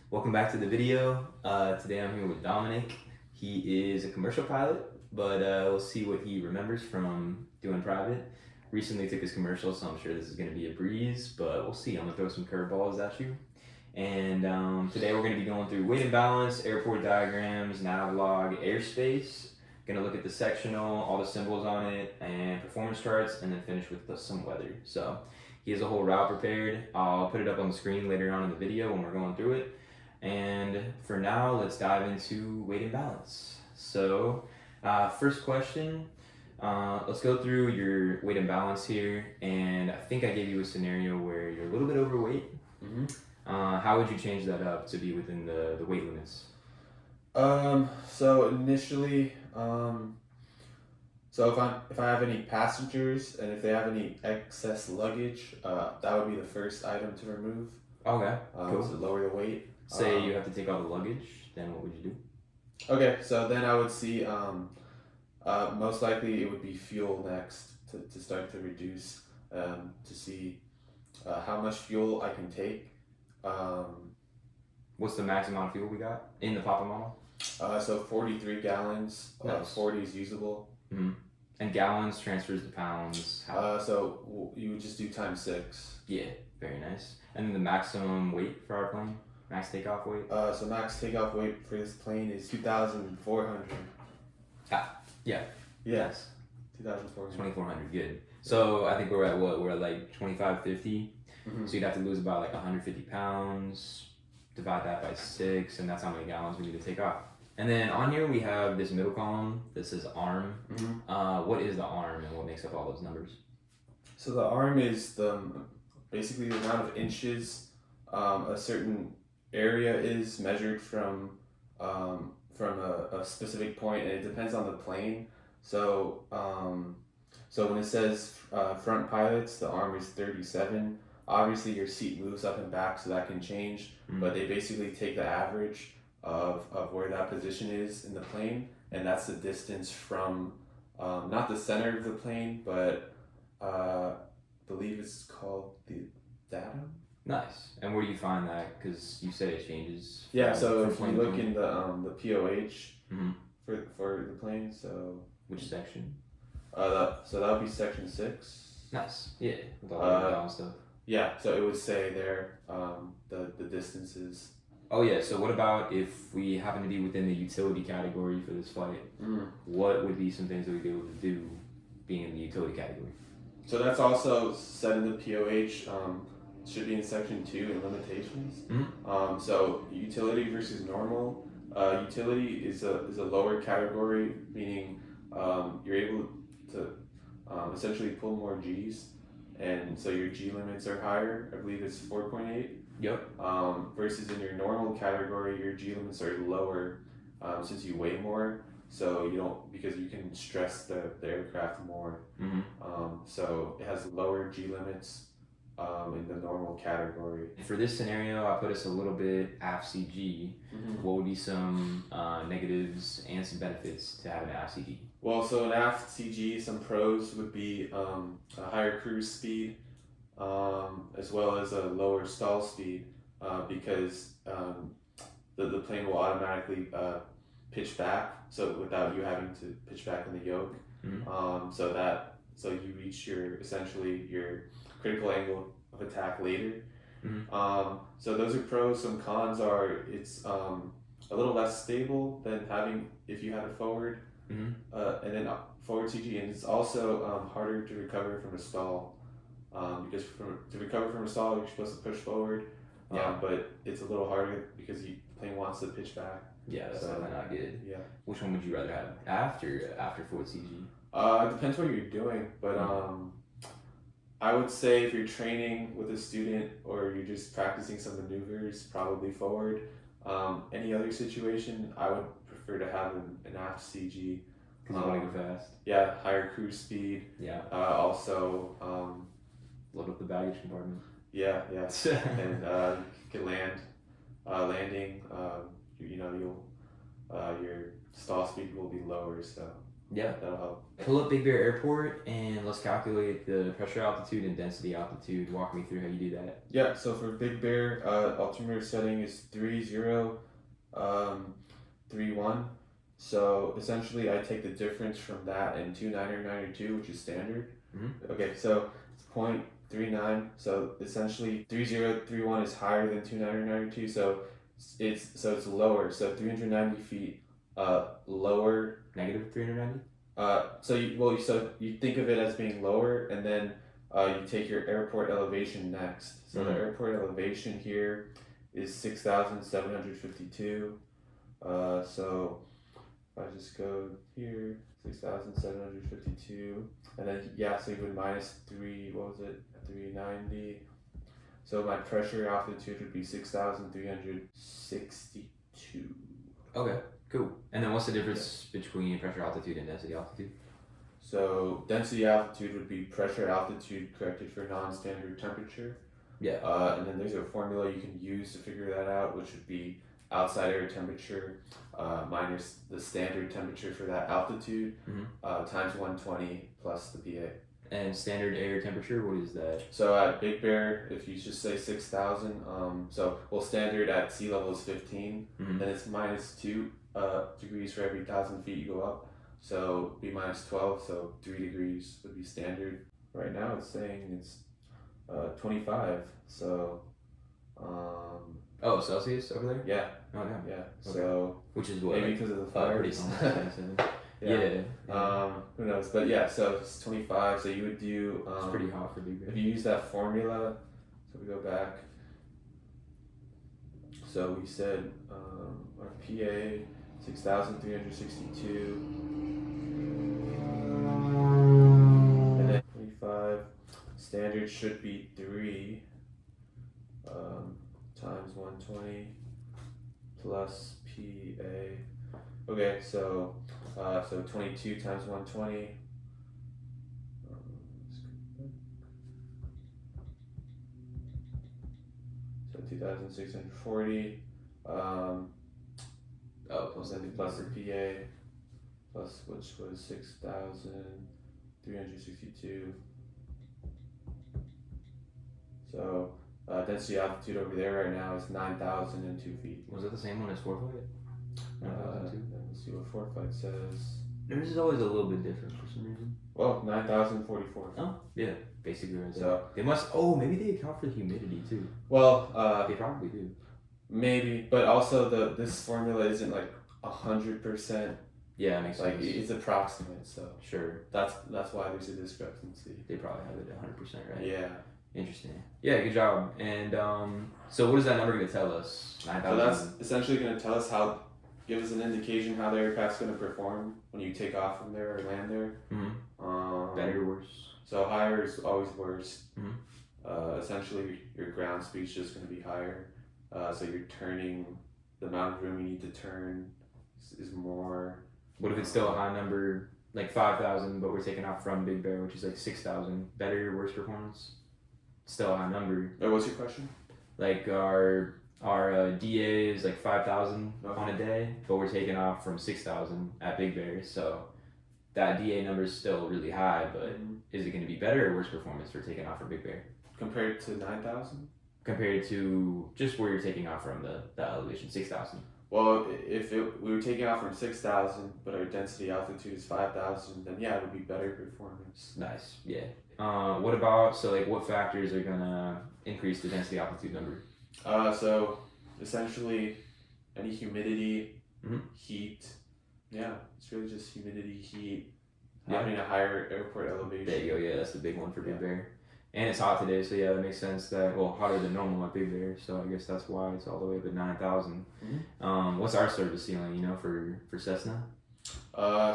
Welcome back to the video. Today I'm here with Dominic. He is a commercial pilot, but we'll see what he remembers from doing private. Recently took his commercial, so I'm sure this is going to be a breeze, but we'll see. I'm going to throw some curveballs at you. And today we're going to be going through weight and balance, airport diagrams, navlog, airspace. Going to look at the sectional, all the symbols on it, and performance charts, and then finish with some weather. So he has a whole route prepared. I'll put it up on the screen later on in the video when we're going through it. And for now, let's dive into weight and balance. So, first question, let's go through your weight and balance here. And I think I gave you a scenario where you're a little bit overweight. Mm-hmm. How would you change that up to be within the weight limits? So initially, so if I have any passengers and if they have any excess luggage, that would be the first item to remove. Okay, cool. To lower the weight. Say you have to take all the luggage, then what would you do? Okay, so then I would see, most likely it would be fuel next to start to reduce, to see how much fuel I can take. What's the max amount of fuel we got in the Papa model? So 43 gallons, Nice. 40 is usable. Mm-hmm. And gallons transfers to pounds. So you would just do times 6. Yeah, very nice. And then the maximum weight for our plane? Max takeoff weight? So max takeoff weight for this plane is 2,400. Yeah. Yes. 2,400. 2,400, good. So I think we're at what? We're at like 2,550. Mm-hmm. So you'd have to lose about like 150 pounds, divide that by 6, and that's how many gallons we need to take off. And then on here we have this middle column that says arm. Mm-hmm. What is the arm and what makes up all those numbers? So the arm is basically the amount of inches a certain area is measured from a specific point, and it depends on the plane. So so when it says front pilots, the arm is 37. Obviously your seat moves up and back, so that can change, but they basically take the average of where that position is in the plane, and that's the distance from not the center of the plane, but I believe it's called the datum. Nice. And where do you find that? Because you said it changes. Yeah, so from if you plane to look plane. in the POH Mhm. for the plane, so Which section? so that would be section 6. Nice. Yeah, with all the balance stuff. Yeah, so it would say there the distances. Oh yeah, so what about if we happen to be within the utility category for this flight? What would be some things that we'd be able to do being in the utility category? So that's also set in the POH. Should be in section 2 in limitations. So utility versus normal. Utility is a lower category, meaning you're able to essentially pull more G's, and so your G limits are higher. I believe it's 4.8. Yep. Versus in your normal category, your G limits are lower since you weigh more. So you don't, because you can stress the aircraft more. So it has lower G limits in the normal category. For this scenario, I put us a little bit aft CG. What would be some negatives and some benefits to having an aft CG? Well, so an aft CG, some pros would be a higher cruise speed, as well as a lower stall speed, because the plane will automatically pitch back, so without you having to pitch back in the yoke. So you reach essentially your critical angle of attack later. So those are pros. Some cons are it's a little less stable than having if you had a forward, and then forward CG, and it's also harder to recover from a stall, because to recover from a stall you're supposed to push forward, but it's a little harder because the plane wants to pitch back. Yeah, that's definitely not good. Yeah. Which one would you rather have, after forward CG? It depends what you're doing, but I would say if you're training with a student or you're just practicing some maneuvers, probably forward. Any other situation, I would prefer to have an aft CG. Because you want to go fast. Yeah, higher cruise speed. Yeah. Also, Load up the baggage compartment. Yeah, and you can landing. Your stall speed will be lower, so Yeah. That'll help. Pull up Big Bear Airport and let's calculate the pressure altitude and density altitude. Walk me through how you do that. Yeah, so for Big Bear, altimeter setting is 3031. So essentially, I take the difference from that and 2992, which is standard. Mm-hmm. Okay, so it's 0.39. So essentially, 3031 is higher than 2992. So it's lower. So 390 feet lower. Negative 390? So you think of it as being lower, and then you take your airport elevation next. So the airport elevation here is 6,752. So if I just go here, 6,752, and then so you would minus 390. So my pressure altitude would be 6,362. Okay, cool. And then what's the difference between pressure altitude and density altitude? So density altitude would be pressure altitude corrected for non-standard temperature. Yeah. And then there's a formula you can use to figure that out, which would be outside air temperature minus the standard temperature for that altitude times 120 plus the PA. And standard air temperature, what is that? So at Big Bear, if you just say 6,000, standard at sea level is 15, then it's minus 2 degrees for every 1,000 feet you go up. So be minus 12, so 3 degrees would be standard. Right now it's saying it's 25, so Celsius over there? yeah. Oh yeah. Yeah. Okay. So which is what? maybe because of the fires. Yeah. Who knows? But yeah, so it's 25. So you would do. It's pretty hot for Big Bear. If you use that formula, so we go back. So we said our PA 6,362, and then 25. Standard should be 3 times 120 plus PA. Okay, so 22 times 120. So 2,640. Plus the PA, plus which was 6,362. So density altitude over there right now is 9,002 feet. Was that the same one as Fort Flight? Let's see what Fort Flight says. Theirs is always a little bit different for some reason. Well, 9,044. Oh, yeah, basically right there. So they must. Maybe they account for the humidity too. Well, they probably do. Maybe, but also this formula isn't like 100%. Yeah, it makes sense. It's approximate, so sure. That's why there's a discrepancy. They probably have it 100%, right? Yeah. Interesting. Yeah, good job. And so what is that number going to tell us? 9,000. So that's essentially going to tell us give us an indication how the aircraft's going to perform when you take off from there or land there. Better or worse? So higher is always worse. Essentially, your ground speed's just going to be higher. So you're turning, the amount of room you need to turn is more. What if it's still a high number, like 5,000, but we're taking off from Big Bear, which is like 6,000? Better or worse performance? Still a high number. What's your question? Like our DA is like 5,000 on a day, but we're taking off from 6,000 at Big Bear. So that DA number is still really high, but is it going to be better or worse performance for taking off from Big Bear? Compared to 9,000? Compared to just where you're taking off from the elevation, 6,000. Well, if we were taking off from 6,000, but our density altitude is 5,000, then yeah, it would be better performance. Nice, yeah. What about, what factors are gonna increase the density altitude number? So essentially, any humidity, heat. Yeah, it's really just humidity, heat, having a higher airport elevation. There you go. Yeah, that's the big one for Big Bear. And it's hot today, so yeah, that makes sense. Hotter than normal at Big Bear, so I guess that's why it's all the way up at 9,000. What's our service ceiling? For Cessna?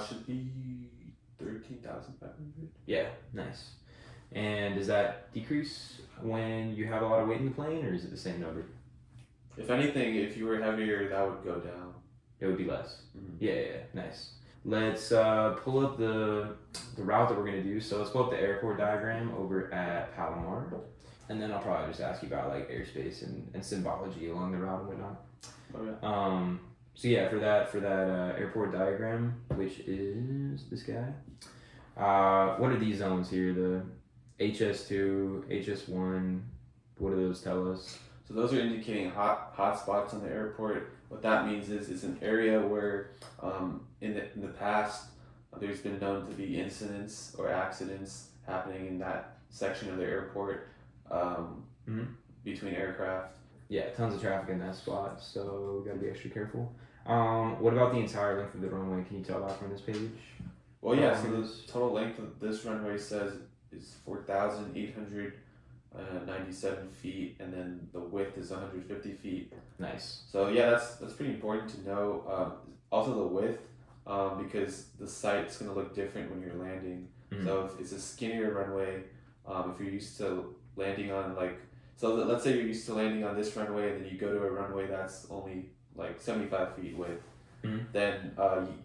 Should be 13,500. Yeah, nice. And does that decrease when you have a lot of weight in the plane, or is it the same number? If anything, if you were heavier, that would go down. It would be less. Yeah, nice. Let's pull up the route that we're going to do. So let's pull up the airport diagram over at Palomar. And then I'll probably just ask you about airspace and symbology along the route and whatnot. Oh, yeah. So yeah, for that airport diagram, which is this guy. What are these zones here? The HS2, HS1. What do those tell us? So those are indicating hot spots on the airport. What that means is it's an area where in the past there's been known to be incidents or accidents happening in that section of the airport between aircraft. Yeah, tons of traffic in that spot, so we gotta be extra careful. What about the entire length of the runway? Can you tell that from this page? Well, yeah. So the total length of this runway says is 4,897 feet, and then the width is 150 feet. Nice. So yeah, that's pretty important to know. Also the width, because the site's gonna look different when you're landing. So if it's a skinnier runway, if you're used to landing on let's say you're used to landing on this runway, and then you go to a runway that's only like 75 feet width. Then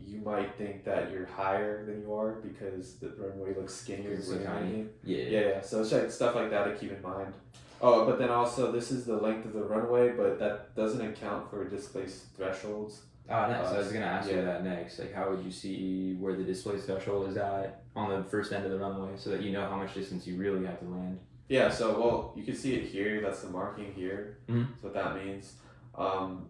you might think that you're higher than you are because the runway looks skinnier when you're landing. Yeah. So it's like stuff like that to keep in mind. Oh, but then also this is the length of the runway, but that doesn't account for displaced thresholds. Nice. I was gonna ask you that next. Like, how would you see where the displaced threshold is at on the first end of the runway, so that you know how much distance you really have to land? Yeah. So you can see it here. That's the marking here. That's what that means.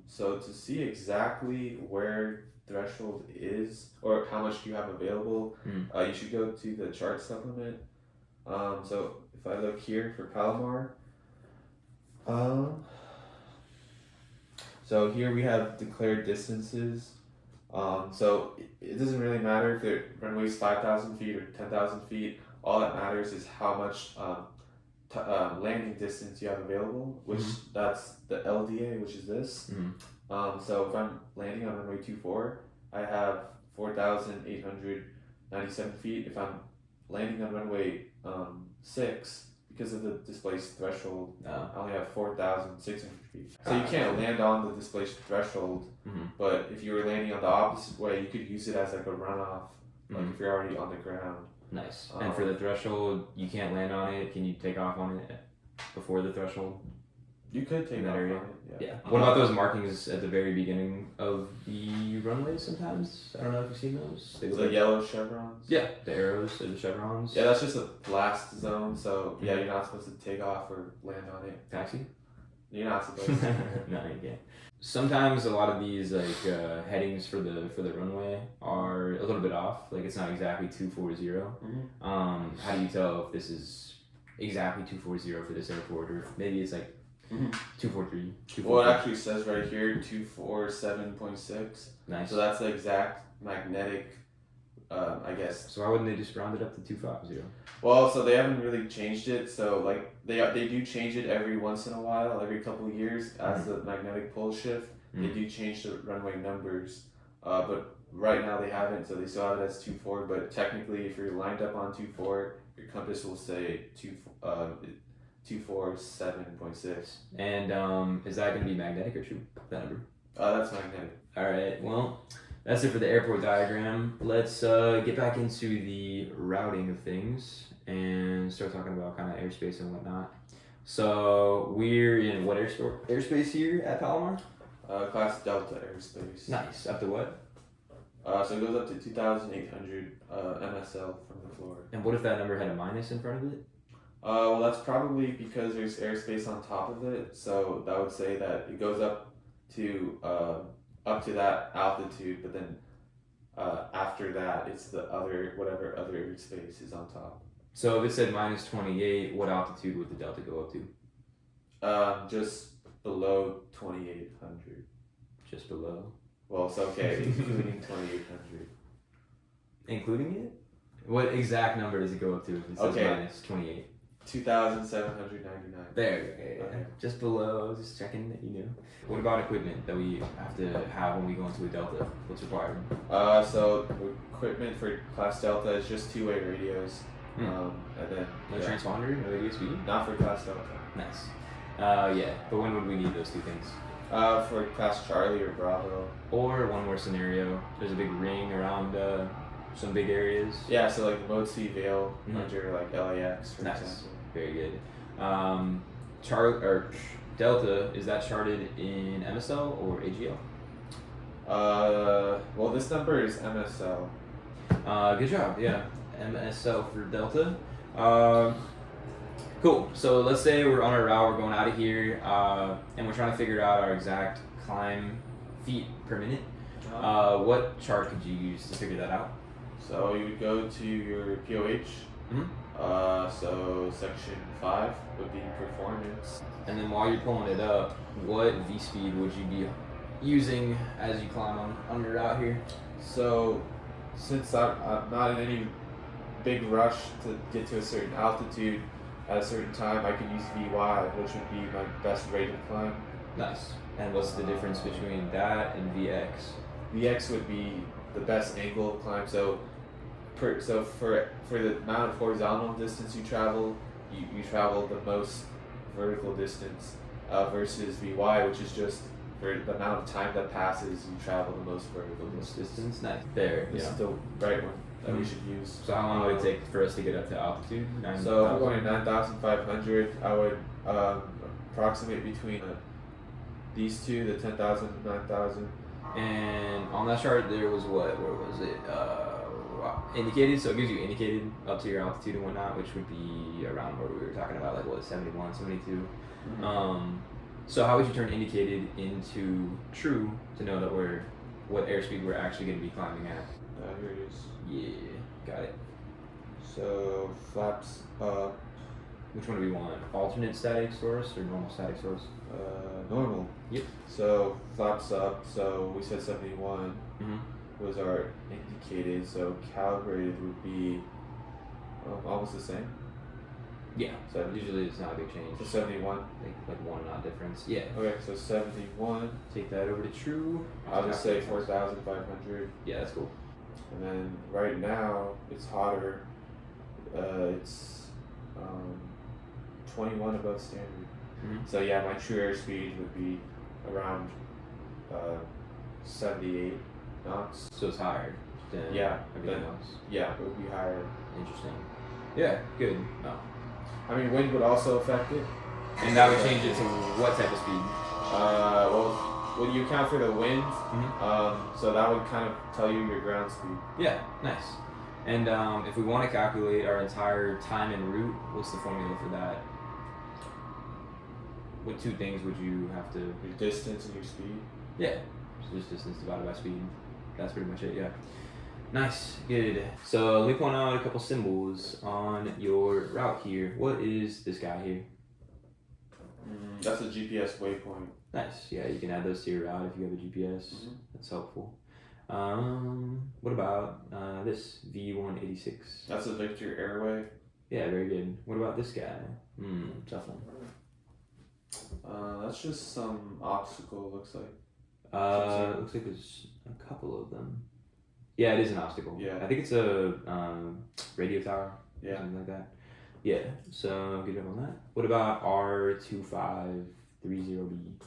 So to see exactly where threshold is or how much you have available, you should go to the chart supplement. So if I look here for Palomar, so here we have declared distances. So it doesn't really matter if the runway is 5,000 feet or 10,000 feet. All that matters is how much landing distance you have available, which that's the LDA, which is this. So if I'm landing on runway 24, I have 4,897 feet. If I'm landing on runway 6, because of the displaced threshold, I only have 4,600 feet. So you can't land on the displaced threshold, but if you were landing on the opposite way, you could use it as like a runoff, like if you're already on the ground. Nice. And for the threshold, you can't land on it. Can you take off on it before the threshold? You could take that off area. on it, yeah. What about those markings at the very beginning of the runway sometimes? I don't know if you've seen those. The yellow chevrons? Yeah, the arrows or the chevrons. Yeah, that's just a blast zone, so yeah, you're not supposed to take off or land on it. Taxi? You're not supposed to. No, you can't. Sometimes a lot of these headings for the runway are a little bit off. Like, it's not exactly 240. How do you tell if this is exactly 240 for this airport, or maybe it's like 243? Well, it actually says right here 247.6. Nice. So that's the exact magnetic, I guess. So why wouldn't they just round it up to 250? Well, so they haven't really changed it. So like they do change it every once in a while, every couple of years, as the magnetic pole shift. They do change the runway numbers, but right now they haven't. So they still have it as 24. But technically, if you're lined up on 24, your compass will say 247.6. And is that going to be magnetic or true? That number? That's magnetic. All right. Well, that's it for the airport diagram. Let's get back into the routing of things and start talking about kind of airspace and whatnot. So we're in what airspace here at Palomar? Class Delta airspace. Nice. Up to what? So it goes up to 2,800 MSL from the floor. And what if that number had a minus in front of it? Well, that's probably because there's airspace on top of it. So that would say that it goes up to that altitude, but then after that, it's the whatever other airspace is on top. So if it said minus 28, what altitude would the delta go up to? Just below 2,800. Just below? Well, it's okay, including 2,800. Including it? What exact number does it go up to if it says minus 28? 2,799. There, okay. Just below, just checking that you knew. What about equipment that we have to have when we go into a Delta? What's required? So equipment for Class Delta is just two-way radios. And then no transponder, no ADSB? Not for Class Delta. Nice. But when would we need those two things? For Class Charlie or Bravo. Or one more scenario, there's a big ring around some big areas. Yeah, so like the Mode C Vale under like LAX, for example. Very good. Delta, is that charted in MSL or AGL? Well, this number is MSL. Good job. Yeah, MSL for Delta. Cool. So let's say we're on our route. We're going out of here, and we're trying to figure out our exact climb feet per minute. What chart could you use to figure that out? So you would go to your POH. So section 5 would be performance. And then while you're pulling it up, what V speed would you be using as you climb on your route here? So since I'm not in any big rush to get to a certain altitude at a certain time, I can use VY, which would be my best rated climb. Nice. And what's the difference between that and VX? VX would be the best angle climb. So for the amount of horizontal distance you travel, you travel the most vertical distance versus VY, which is just for the amount of time that passes, you travel the most vertical distance. Nice. There. This Yeah. is the right one that we should use. So how long would it take for us to get up to altitude? So if we're going 9,500, I would approximate between these two, the 10,000 and 9,000. And on that chart, there was what? Where was it? Indicated. So it gives you indicated up to your altitude and whatnot, which would be around where we were talking about, like what, 71, 72. So how would you turn indicated into true to know that what airspeed we're actually going to be climbing at? Here it is. Yeah, got it. So flaps up. Which one do we want? Alternate static source or normal static source? Normal. Yep. So flaps up. So we said 71 Mm-hmm. was our indicated. So calibrated would be almost the same. Yeah. So Usually it's not a big change. So 71. Like 1 knot difference. Yeah. Okay, so 71. Take that over to true. I'll just say 4,500. Yeah, that's cool. And then right now it's hotter. It's 21 above standard. Mm-hmm. So yeah, my true airspeed would be around 78 knots. So it's higher than everything else. Yeah, it would be higher. Interesting. Yeah, good. Oh. I mean, wind would also affect it. And that would change it to what type of speed? Well, when you account for the wind, Mm-hmm. so that would kind of tell you your ground speed. Yeah, nice. And if we want to calculate our entire time en route, what's the formula for that? What two things would you have to... Your distance and your speed. Yeah, so just distance divided by speed. That's pretty much it, yeah. Nice, good. So let me point out a couple symbols on your route here. What is this guy here? That's a GPS waypoint. Nice, yeah, you can add those to your route if you have a GPS. Mm-hmm. That's helpful. What about this V186? That's a Victor Airway. Yeah, very good. What about this guy? Tough one. That's just some obstacle, looks like. It looks like there's a couple of them. Yeah, it is an obstacle. Yeah. I think it's a radio tower. Yeah. Something like that. Yeah, so good job on that. What about R2530B?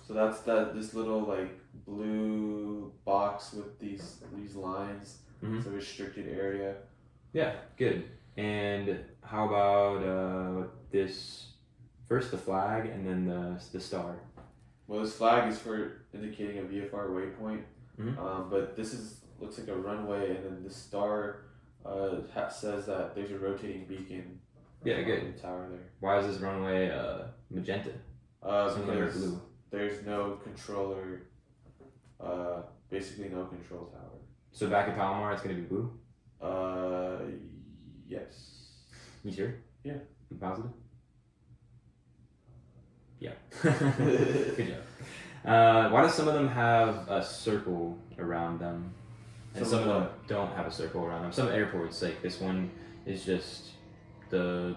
So that's this little like blue box with these lines. Mhm. It's a restricted area. Yeah, good. And how about this? First the flag and then the star. Well, this flag is for indicating a VFR waypoint. Mhm. But this looks like a runway, and then the star says that there's a rotating beacon. Yeah, good. On the tower there. Why is this runway magenta? Something Because blue. there's no controller. Basically no control tower. So back at Palomar, it's gonna be blue. Yes. You sure? Yeah. You positive? Yeah. Good job. Why do some of them have a circle around them, and some of them don't have a circle around them? Some airports, like this one, is just the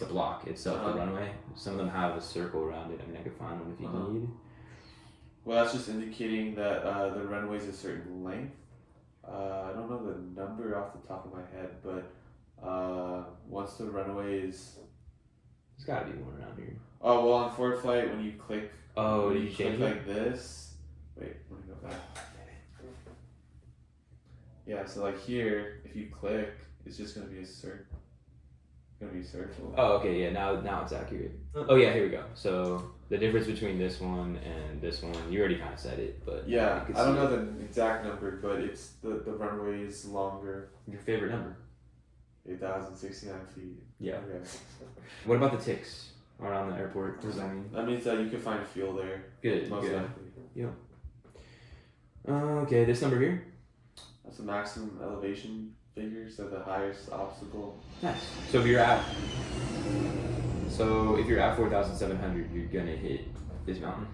block itself, the runway. Some of them have a circle around it. I mean, I could find one if you need. Well, that's just indicating that the runway's a certain length. I don't know the number off the top of my head, but once the runway is... There's gotta be one around here. Oh, well, on forward flight, when you click... Oh, when you click change like this... Wait, let me go back. Yeah, so like here, if you click, it's just going to be a circle. gonna be circle. Oh, okay, yeah. Now it's accurate. Oh yeah, here we go. So the difference between this one and this one, you already kind of said it, but Yeah, you could I don't see know it. the exact number, but it's the runway is longer. Your favorite number? 8,069 feet. Yeah. Okay. What about the ticks around the airport? What does that mean? That means that you can find fuel there. Good. Most Good. likely. Okay, this number here. That's the maximum elevation figure, so the highest obstacle. Nice. So if you're at 4,700, you're gonna hit this mountain.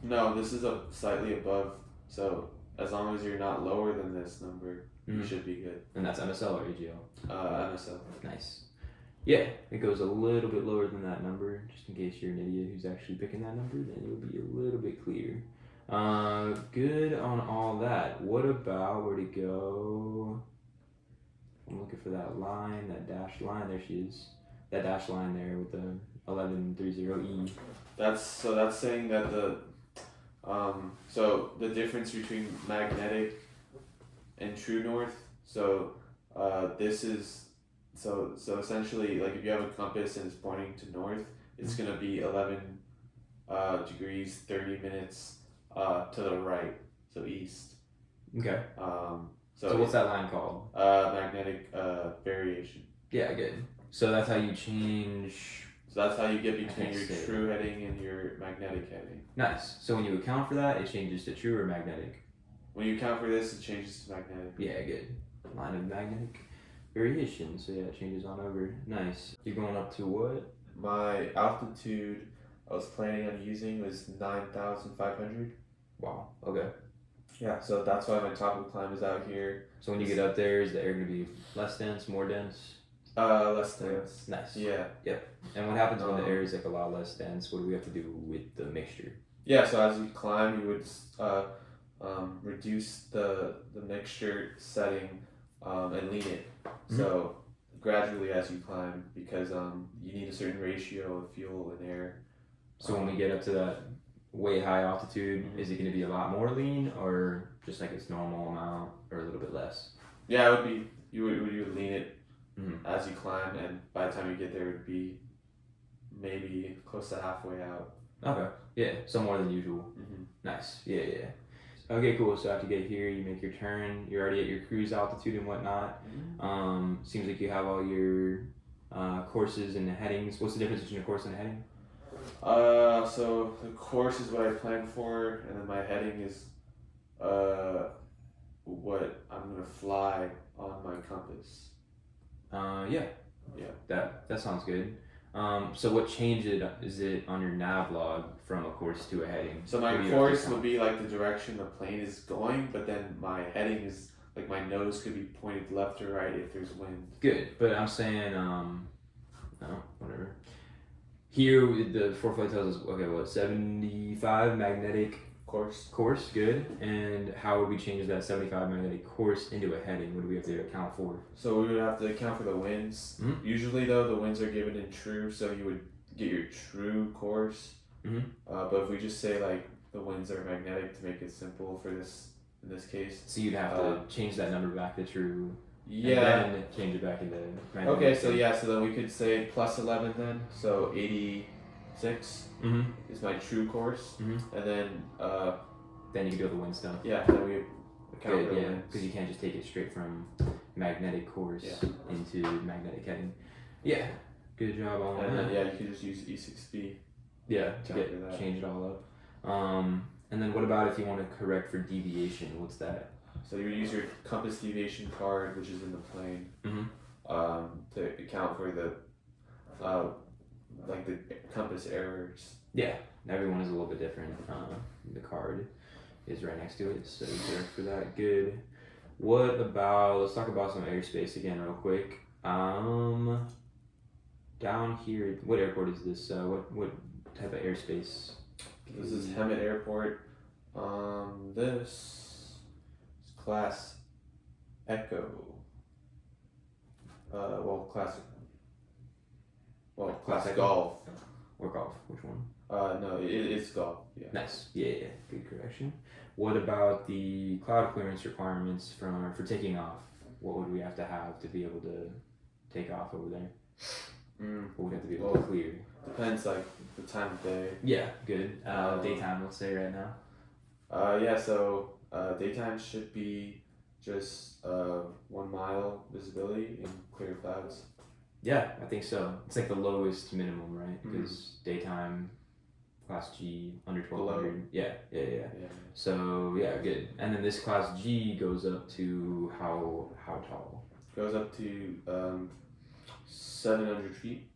No, this is slightly above. So as long as you're not lower than this number, you should be good. And that's MSL or AGL? MSL. Nice. Yeah, it goes a little bit lower than that number, just in case you're an idiot who's actually picking that number, then it'll be a little bit clear. Good on all that. What about where to go? I'm looking for that line, that dashed line. There she is. That dashed line there with the 1130E. That's saying that the difference between magnetic and true north. So this is so essentially, like, if you have a compass and it's pointing to north, it's gonna be 11 degrees 30 minutes to the right, so east. Okay. So what's that line called? Magnetic variation. Yeah, good. So that's how you change. So that's how you get between your true heading and your magnetic heading. Nice. So when you account for that, it changes to true or magnetic? When you account for this, it changes to magnetic. Yeah, good. Line of magnetic variation. So yeah, it changes on over. Nice. You're going up to what? My altitude I was planning on using was 9,500. Wow. Okay. Yeah, so that's why my tropical climb is out here. So when you get up there, is the air going to be less dense, more dense? Less dense. Nice. Yeah. Yep. And what happens when the air is like a lot less dense? What do we have to do with the mixture? Yeah, so as you climb, you would reduce the mixture setting and lean it. So gradually as you climb, because you need a certain ratio of fuel and air. So when we get up to that way high altitude, is it going to be a lot more lean, or just like its normal amount, or a little bit less? Yeah, it would be. You would lean it as you climb, and by the time you get there, it would be maybe close to halfway out. Okay. Yeah. So more than usual. Nice. Yeah. Okay. Cool. So after you get here, you make your turn. You're already at your cruise altitude and whatnot. Seems like you have all your courses and headings. What's the difference between a course and a heading? So the course is what I planned for, and then my heading is what I'm gonna fly on my compass. Yeah. That sounds good. So what change is it on your nav log from a course to a heading? So my course would be like the direction the plane is going, but then my heading is like my nose could be pointed left or right if there's wind. Good, but I'm saying whatever. Here the four flight tells us 75 magnetic course, good. And how would we change that 75 magnetic course into a heading? What do we have to account for? So we would have to account for the winds. Usually though, the winds are given in true, so you would get your true course. But if we just say like the winds are magnetic to make it simple for this in this case. So you'd have to change that number back to true. Yeah. And then change it back into magnetic. Okay, so so then we could say plus 11 then. So 86 is my true course. And then you can do the wind stuff. Yeah, then we account for the winds. Because you can't just take it straight from magnetic course into magnetic heading. Yeah, good job on that. And then, you could just use E6B. Yeah, to change it all up. And then what about if you want to correct for deviation? What's that? So you would use your compass deviation card, which is in the plane, to account for the the compass errors. Yeah, everyone is a little bit different. The card is right next to it, so correct for that. Good. What about? Let's talk about some airspace again, real quick. Down here, what airport is this? What type of airspace? This is Hemet Airport. This is Class Echo. Class Golf. Or Golf, which one? No, it's Golf, yeah. Nice, yeah, good correction. What about the cloud clearance requirements for taking off? What would we have to be able to take off over there? Mm, Or would have to be a little clear? depends like the time of day. Yeah, good. Daytime, let's say right now. Yeah, so daytime should be just 1 mile visibility in clear clouds. Yeah, I think so. It's like the lowest minimum, right? Because daytime, class G, under 1200. Yeah. Yeah. So, yeah, good. And then this class G goes up to how tall? Goes up to 700 feet.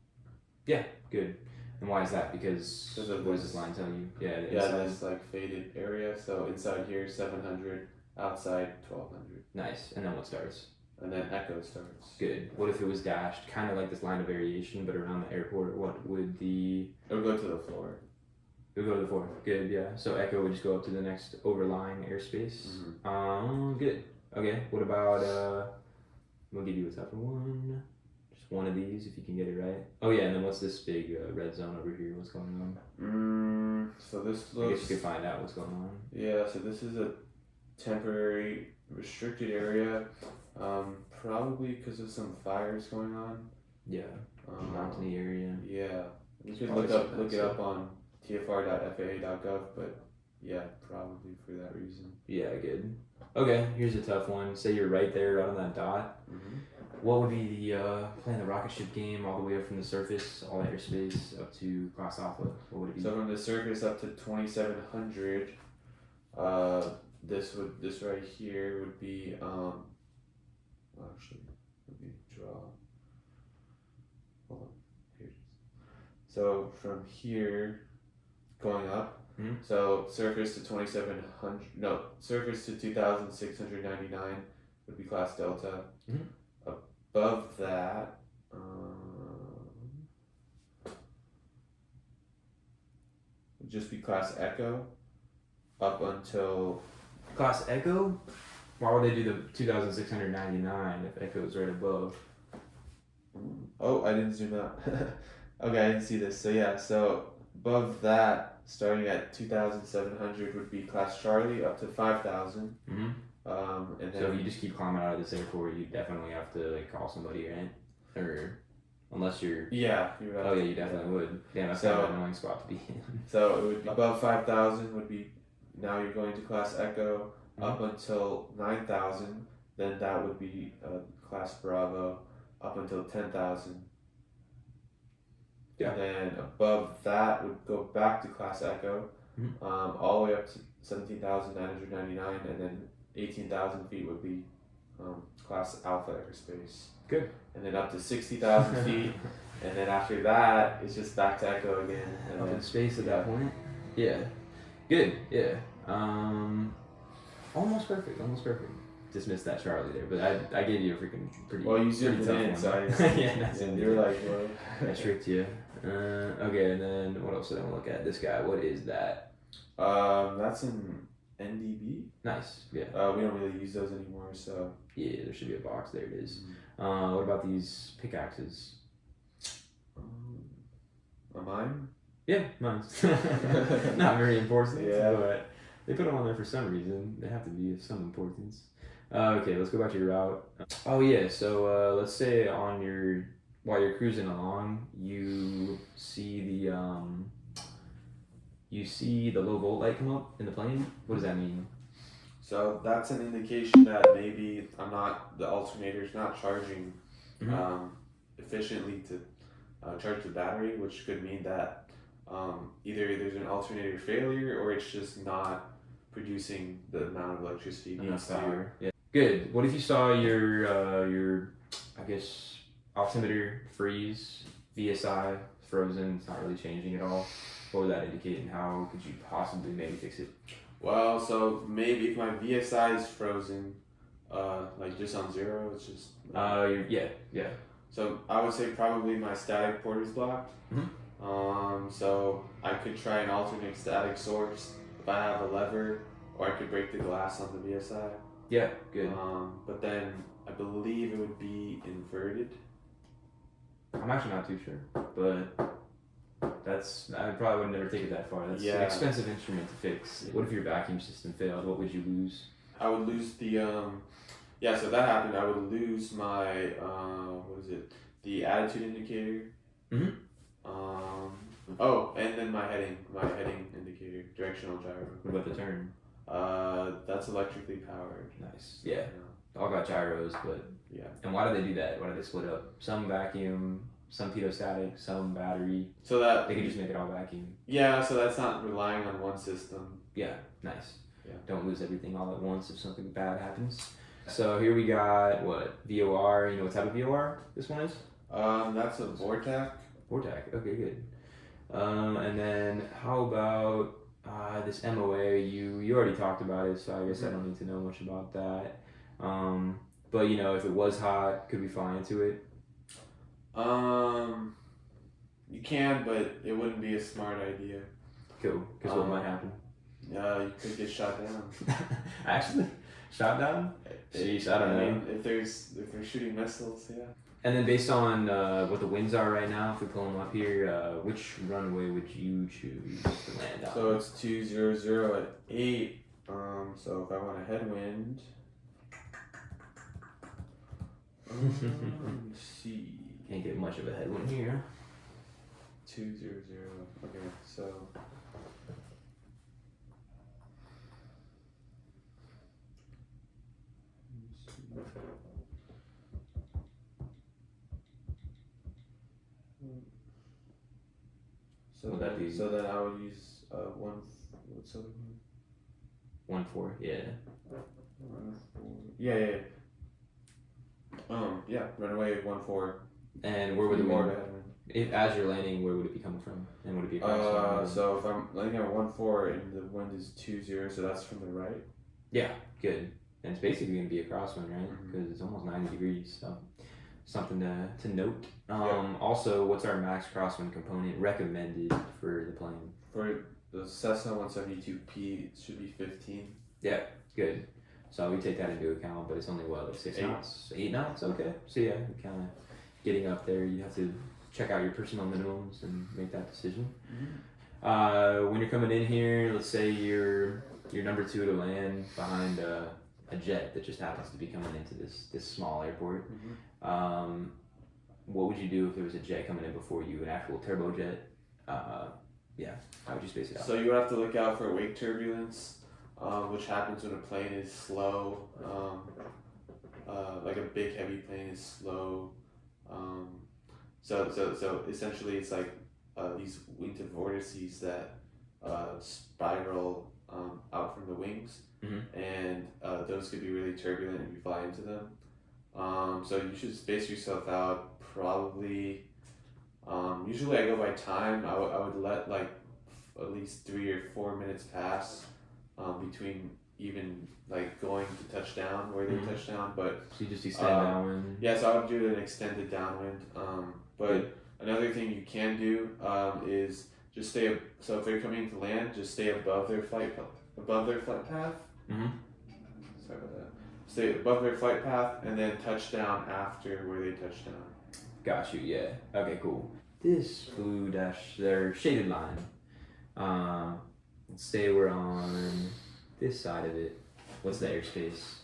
Yeah, good. And why is that? Because of what does this line tell you? Yeah, the Yeah, inside. this like faded area. So inside here 700, outside 1200, Nice. And then what starts? and then echo starts. Good. What if it was dashed, kind of like this line of variation, but around the airport? What would the... It would go to the floor. It would go to the fourth. Good, yeah. So echo would just go up to the next overlying airspace. Good. Okay, what about, we'll give you a tougher one. Just one of these if you can get it right. Oh yeah, and then what's this big red zone over here? What's going on? So this I looks... guess you could find out what's going on. Yeah, so this is a temporary restricted area, probably because of some fires going on. Yeah, mountainy area. Yeah, you could Probably look it up on tfr.faa.gov, but yeah, probably for that reason. Yeah, good. Okay, here's a tough one. Say you're right there, right on that dot. What would be the playing the rocket ship game all the way up from the surface, all airspace up to class Alpha? What would it be? So from the surface up to 2700, this right here would be actually let me draw. Hold on, here it is. So from here going up, so surface to 2700, no, surface to 2699 would be class Delta. Above that, would just be class Echo up until... Class Echo? Why would they do the 2699 if Echo is right above? Oh, I didn't zoom out. Okay, I didn't see this. So yeah, so above that, starting at 2700 would be class Charlie up to 5000. And then so if you just keep climbing out of this airport, you definitely have to like call somebody, right? Or unless you're... Yeah, you're right. Oh yeah, you definitely would. Damn, that's kind of an annoying spot to be in. So it would be above 5000 would be, now you're going to class Echo up until 9000, then that would be class Bravo up until 10,000. Yeah. And then above that would go back to class Echo, all the way up to 17,999, and then 18,000 feet would be class Alpha airspace. Good. And then up to 60,000 feet, and then after that, it's just back to Echo again. And Up then, in space at that point? Yeah. Good, yeah. Almost perfect. Dismissed that Charlie there, but I gave you a freaking pretty... Well, you zoomed pretty in, tough so one. Yeah, that's yeah, you're like, well... I tricked you. Okay, and then what else did I want to look at? This guy, what is that? That's an NDB. Nice, yeah. We don't really use those anymore, so... Yeah, there should be a box. There it is. What about these pickaxes? A mine? Yeah, mine's not very important, Yeah. but they put them on there for some reason. They have to be of some importance. Okay, let's go back to your route. Oh yeah, so let's say on your... While you're cruising along, you see the low volt light come up in the plane. What does that mean? So that's an indication that maybe the alternator's not charging efficiently to charge the battery, which could mean that either there's an alternator failure or it's just not producing the amount of electricity it needs to. Yeah. Good. What if you saw your I guess altimeter freeze, VSI frozen, it's not really changing at all? What would that indicate, and how could you possibly maybe fix it? Well, so maybe if my VSI is frozen, like just on 0, it's just... yeah. So I would say probably my static port is blocked. So I could try an alternate static source if I have a lever, or I could break the glass on the VSI. Yeah, good. But then I believe it would be inverted. I'm actually not too sure, but I probably would never take it that far. That's an expensive instrument to fix. What if your vacuum system failed? What would you lose? I would lose the so that happened. I would lose my the attitude indicator. Mhm. Oh, and then my heading indicator, directional gyro. What about the turn? That's electrically powered. Nice. Yeah. All got gyros, but yeah. And why do they do that? Why do they split up? Some vacuum, some pitot-static, some battery. So that they could just make it all vacuum. Yeah, so that's not relying on one system. Yeah, nice. Yeah. Don't lose everything all at once if something bad happens. So here we got what? VOR. You know what type of VOR this one is? That's a Vortac. Vortac. Okay, good. And then how about this MOA? You already talked about it, so I guess I don't need to know much about that. But you know, if it was hot, could we fly into it? You can, but it wouldn't be a smart idea. Cool. Because what might happen? You could get shot down. Actually, shot down? Jeez, I don't know. If they're shooting missiles, yeah. And then based on what the winds are right now, if we pull them up here, which runway would you choose to land on? So it's 200 at 8. So if I want a headwind, let's see. Can't get much of a headwind here. 200. Okay, so. So would that be? So then I would use one. What's the other one? 1-4, yeah. 1-4. Yeah. Yeah. Runway 1-4. And where would the wind? If as you're landing, where would it be coming from? And would it be across? So if I'm landing at 1-4 and the wind is 20, so that's from the right. Yeah, good. And it's basically going to be a crosswind, right? Because it's almost 90 degrees. So something to note. Also, what's our max crosswind component recommended for the plane? For the Cessna 172P, it should be 15. Yeah, good. So we take that into account, but it's only what, like 6 knots? 8 knots? Okay. So yeah, kind of getting up there. You have to check out your personal minimums and make that decision. When you're coming in here, let's say you're number 2 to land behind a jet that just happens to be coming into this small airport. What would you do if there was a jet coming in before you, an actual turbojet? How would you space it out? So you would have to look out for wake turbulence, which happens when a plane is slow. Like a big heavy plane is slow. So essentially it's like these wing vortices that spiral out from the wings, and those could be really turbulent if you fly into them. So you should space yourself out probably. Usually I go by time. I would let like at least 3 or 4 minutes pass between even like going to touchdown where they touch down. But so you just extend downwind. Yeah, so I would do an extended downwind. But another thing you can do is just stay. So if they're coming to land, just stay above their flight path. Sorry about that. Stay above their flight path and then touch down after where they touch down. Got you. Yeah. Okay. Cool. This blue dash, their shaded line. Let's say we're on this side of it. What's the airspace?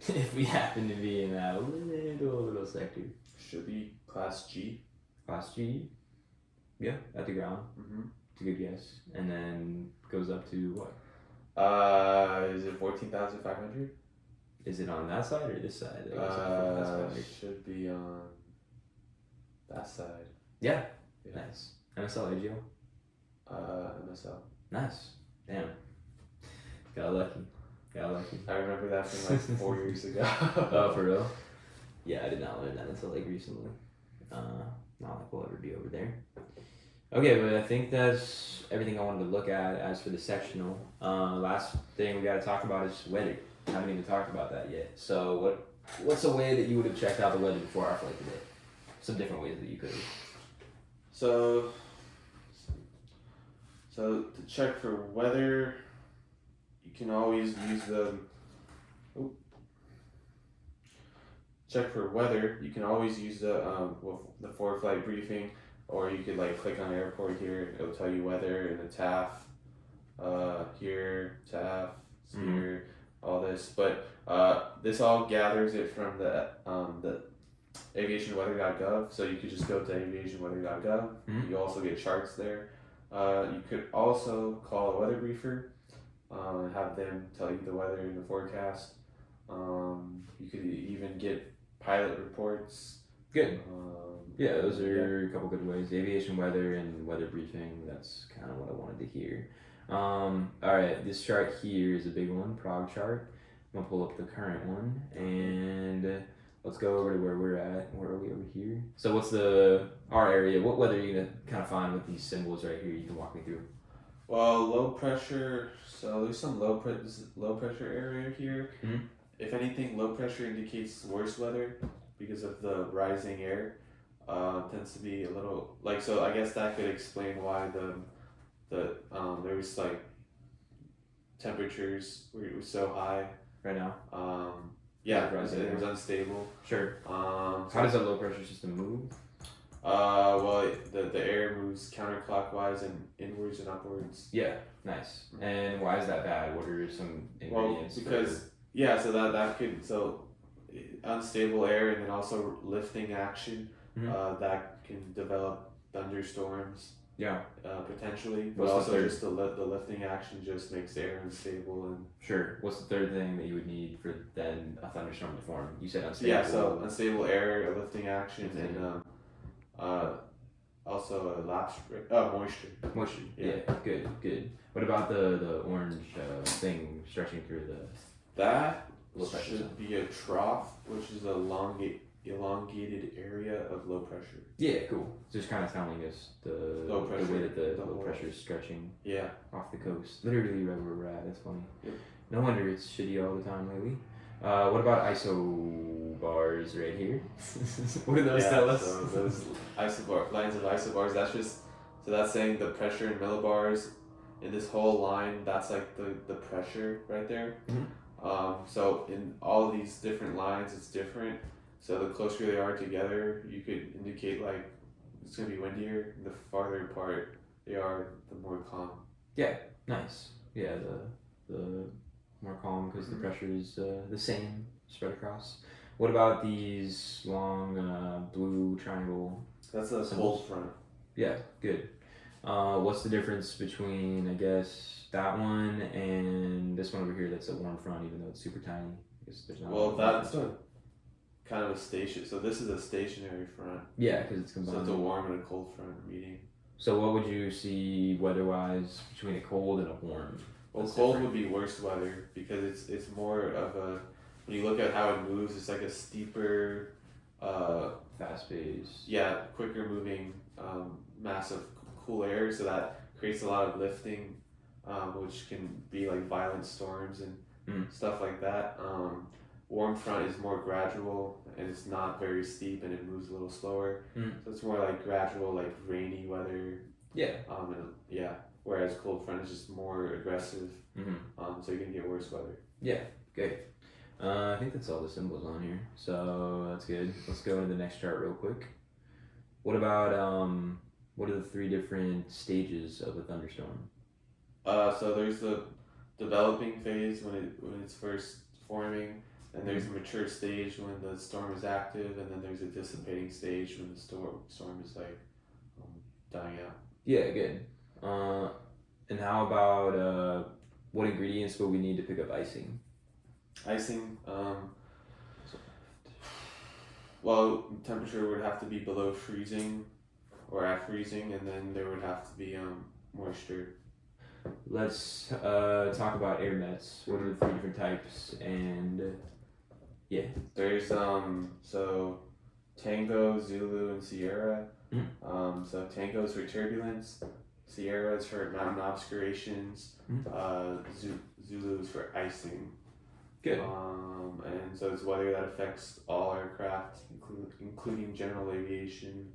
If we happen to be in that little sector. Should be Class G. Class G? Yeah, at the ground. It's a good guess. And then goes up to what? Is it 14,500? Is it on that side or this side? It should be on that side. Yeah. Nice. MSL, AGL? MSL. Nice. Damn. Got lucky. I remember that from like 4 years ago. Oh, for real? Yeah, I did not learn that until like recently. Not like we'll ever be over there. Okay, but I think that's everything I wanted to look at as for the sectional. Last thing we got to talk about is weather. I haven't even talked about that yet. So what's a way that you would have checked out the weather before our flight today? Some different ways that you could have. So to check for weather, you can always use the. Check for weather. You can always use the forward flight briefing, or you could like click on airport here. It'll tell you weather and the TAF. Here TAF here, all this, but this all gathers it from the aviationweather.gov. So you could just go to aviationweather.gov. Mhm. You also get charts there. You could also call a weather briefer and have them tell you the weather and the forecast. You could even get pilot reports. Good. Yeah, those yeah. are a couple good ways. Aviation weather and weather briefing. That's kind of what I wanted to hear. All right, this chart here is a big one, Prague chart. I'm gonna pull up the current one and let's go over to where we're at. Where are we over here? So what's our area? What weather are you gonna kind of find with these symbols right here? You can walk me through. Well, low pressure. So there's some low pressure area here. Mhm. If anything, low pressure indicates worse weather because of the rising air. Tends to be a little like so. I guess that could explain why there was like temperatures were so high Right now. Yeah, Rising it was air. unstable. Sure. So, How does a low pressure system move? well, the air moves counterclockwise and inwards and upwards. Yeah, nice. And why is that bad? What are some ingredients? Well, because yeah, so that could unstable air and then also lifting action that can develop thunderstorms. Yeah. Potentially, but What's the also third? just the lifting action just makes the air unstable and Sure. What's the third thing that you would need for then a thunderstorm to form? You said unstable. yeah, so unstable air, a lifting action, Lifting. and also a moisture. Moisture. Yeah. Yeah. Good. What about the orange thing stretching through the That low pressure zone? should be a trough, which is elongated area of low pressure. Yeah, cool. Just kind of telling us the way that the low whole- pressure is stretching Yeah. off the coast. Literally right where we're at. That's funny. Yep. No wonder it's shitty all the time lately. What about ISO bars right here? What do those tell us? So those lines of isobars, that's saying the pressure in millibars in this whole line, that's like the pressure right there. So in all of these different lines, it's different. So the closer they are together, you could indicate like it's gonna be windier. The farther apart they are, the more calm. Yeah, nice. Yeah, the more calm because the pressure is the same spread across. What about these long blue triangle? That's a symbols? cold front. Yeah, good. What's the difference between I guess that one and this one over here? That's a warm front, even though it's super tiny. I guess there's not. Well, that's a kind of a station. So this is a stationary front. Yeah, because it's combined. So it's a warm and a cold front meeting. So what would you see weather-wise between a cold and a warm? Well, That's cold different. would be worse weather because it's more of a when you look at how it moves, it's like a steeper, Fast-paced. yeah, quicker moving mass of cool air, so that creates a lot of lifting, which can be like violent storms and stuff like that. Warm front is more gradual and it's not very steep and it moves a little slower, so it's more like gradual, like rainy weather. Yeah. And yeah. Whereas cold front is just more aggressive, so you're gonna get worse weather. Yeah, good. I think that's all the symbols on here, so that's good. Let's go into the next chart real quick. What about what are the 3 different stages of a thunderstorm? So there's the developing phase when it's first forming, and there's a mature stage when the storm is active, and then there's a dissipating stage when the storm is like dying out. Yeah, good. And how about what ingredients will we need to pick up icing? Icing, well, temperature would have to be below freezing or at freezing, and then there would have to be moisture. Let's talk about air mets. What are the 3 different types? And yeah, there's so Tango, Zulu, and Sierra. So Tango is for turbulence, Sierra is for mountain obscurations, Zulu is for icing. Good. And so it's weather that affects all aircraft, including general aviation.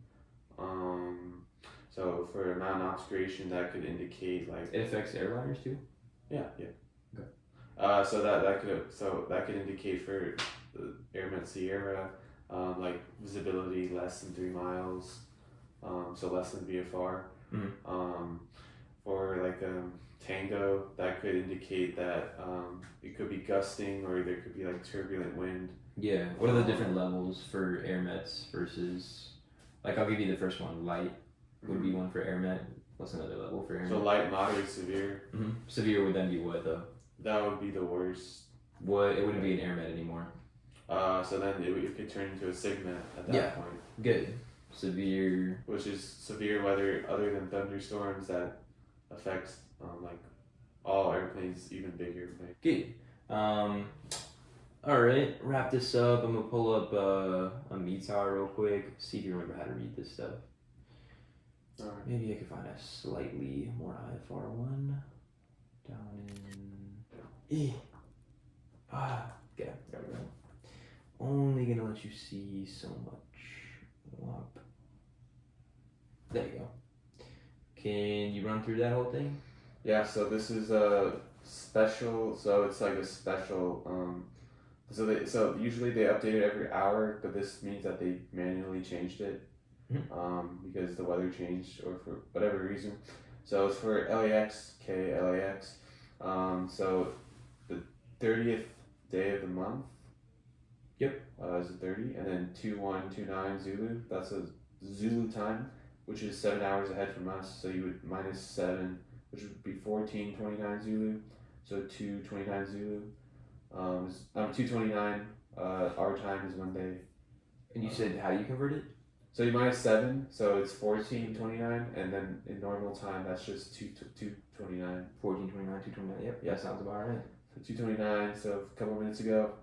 So for mountain obscuration, that could indicate like it affects airliners too. Yeah. Okay. So that could indicate for the Airmet Sierra, like visibility less than 3 miles, so less than VFR. For like Tango, that could indicate that it could be gusting or there could be like turbulent wind, Yeah. What are the different levels for air mets versus, like, I'll give you the first one. Light would be one for air met. What's another level for air So met? light, moderate, severe. Severe would then be what though? That would be the worst. What? It wouldn't be an air med anymore. So then it could turn into a sigma at that point. Good. Severe. Which is severe weather other than thunderstorms that affects like all airplanes, even big airplanes. Good. All right. Wrap this up. I'm gonna pull up a METAR real quick. See if you remember how to read this stuff. All right. Maybe I could find a slightly more IFR one. Down in. Okay. There we go. Only gonna let you see so much. Whop. There you go. Can you run through that whole thing? Yeah, so this is a special, so it's like a special, so usually they update it every hour, but this means that they manually changed it, because the weather changed or for whatever reason. So it's for LAX, LAX, so the 30th day of the month. Yep. Is it 30? And then 2129 Zulu, that's a Zulu time, which is 7 hours ahead from us, so you would minus 7, which would be 1429 Zulu, so 229 Zulu. 229 our time is one day. And you said how do you convert it? So you minus 7, so it's 1429, and then in normal time that's just 229. 1429, 229. Yep. Yeah, sounds about right. So 229. So a couple minutes ago,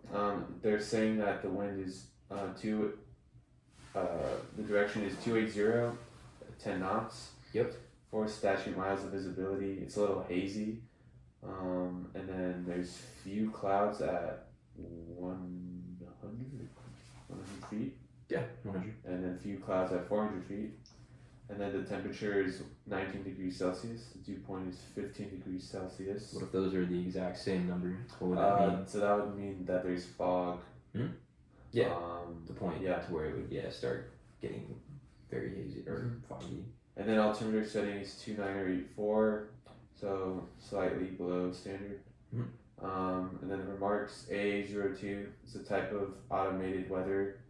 they're saying that the wind is the direction is 280, 10 knots. Yep. 4 statute miles of visibility. It's a little hazy. And then there's few clouds at 100 feet. Yeah, 100. And then few clouds at 400 feet. And then the temperature is 19 degrees Celsius. The dew point is 15 degrees Celsius. What if those are the exact same number? What would that mean? So that would mean that there's fog. Yeah. The point. Yeah. To where it would start getting very hazy or foggy. And then altimeter setting is 2984, so slightly below standard. And then the remarks, A02 is a type of automated weather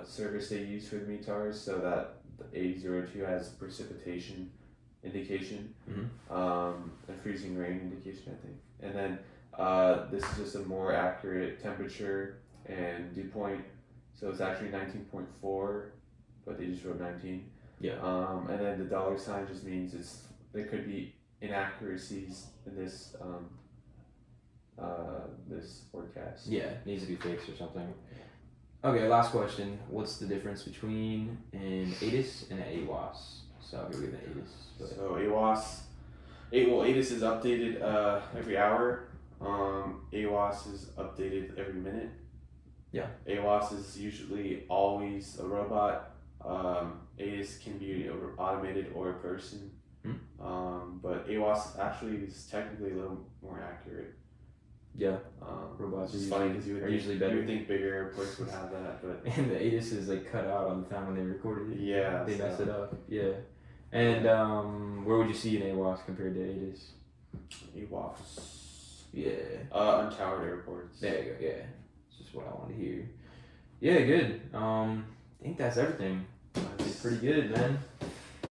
service they use for the METARs, so that the A02 has precipitation indication and freezing rain indication, I think. And then this is just a more accurate temperature and dew point, so it's actually 19.4, but they just wrote 19. Yeah. And then the dollar sign just means there could be inaccuracies in this this forecast. Yeah, it needs to be fixed or something. Okay, last question. What's the difference between an ATIS and an AWAS? So here we have an ATIS. But... So AWAS is updated every hour. AWAS is updated every minute. Yeah. AWAS is usually always a robot. ATIS can be automated or a person. But AWAS actually is technically a little more accurate. Yeah. Robots are funny because you would think bigger airports would have that, but and the ATIS is like cut out on the time when they recorded it. Yeah. They messed it up. Yeah. And where would you see an AWAS compared to ATIS? AWAS. Yeah. Untowered airports. There you go. Yeah. That's just what I wanted to hear. Yeah. Good. I think that's everything. It's pretty good, man.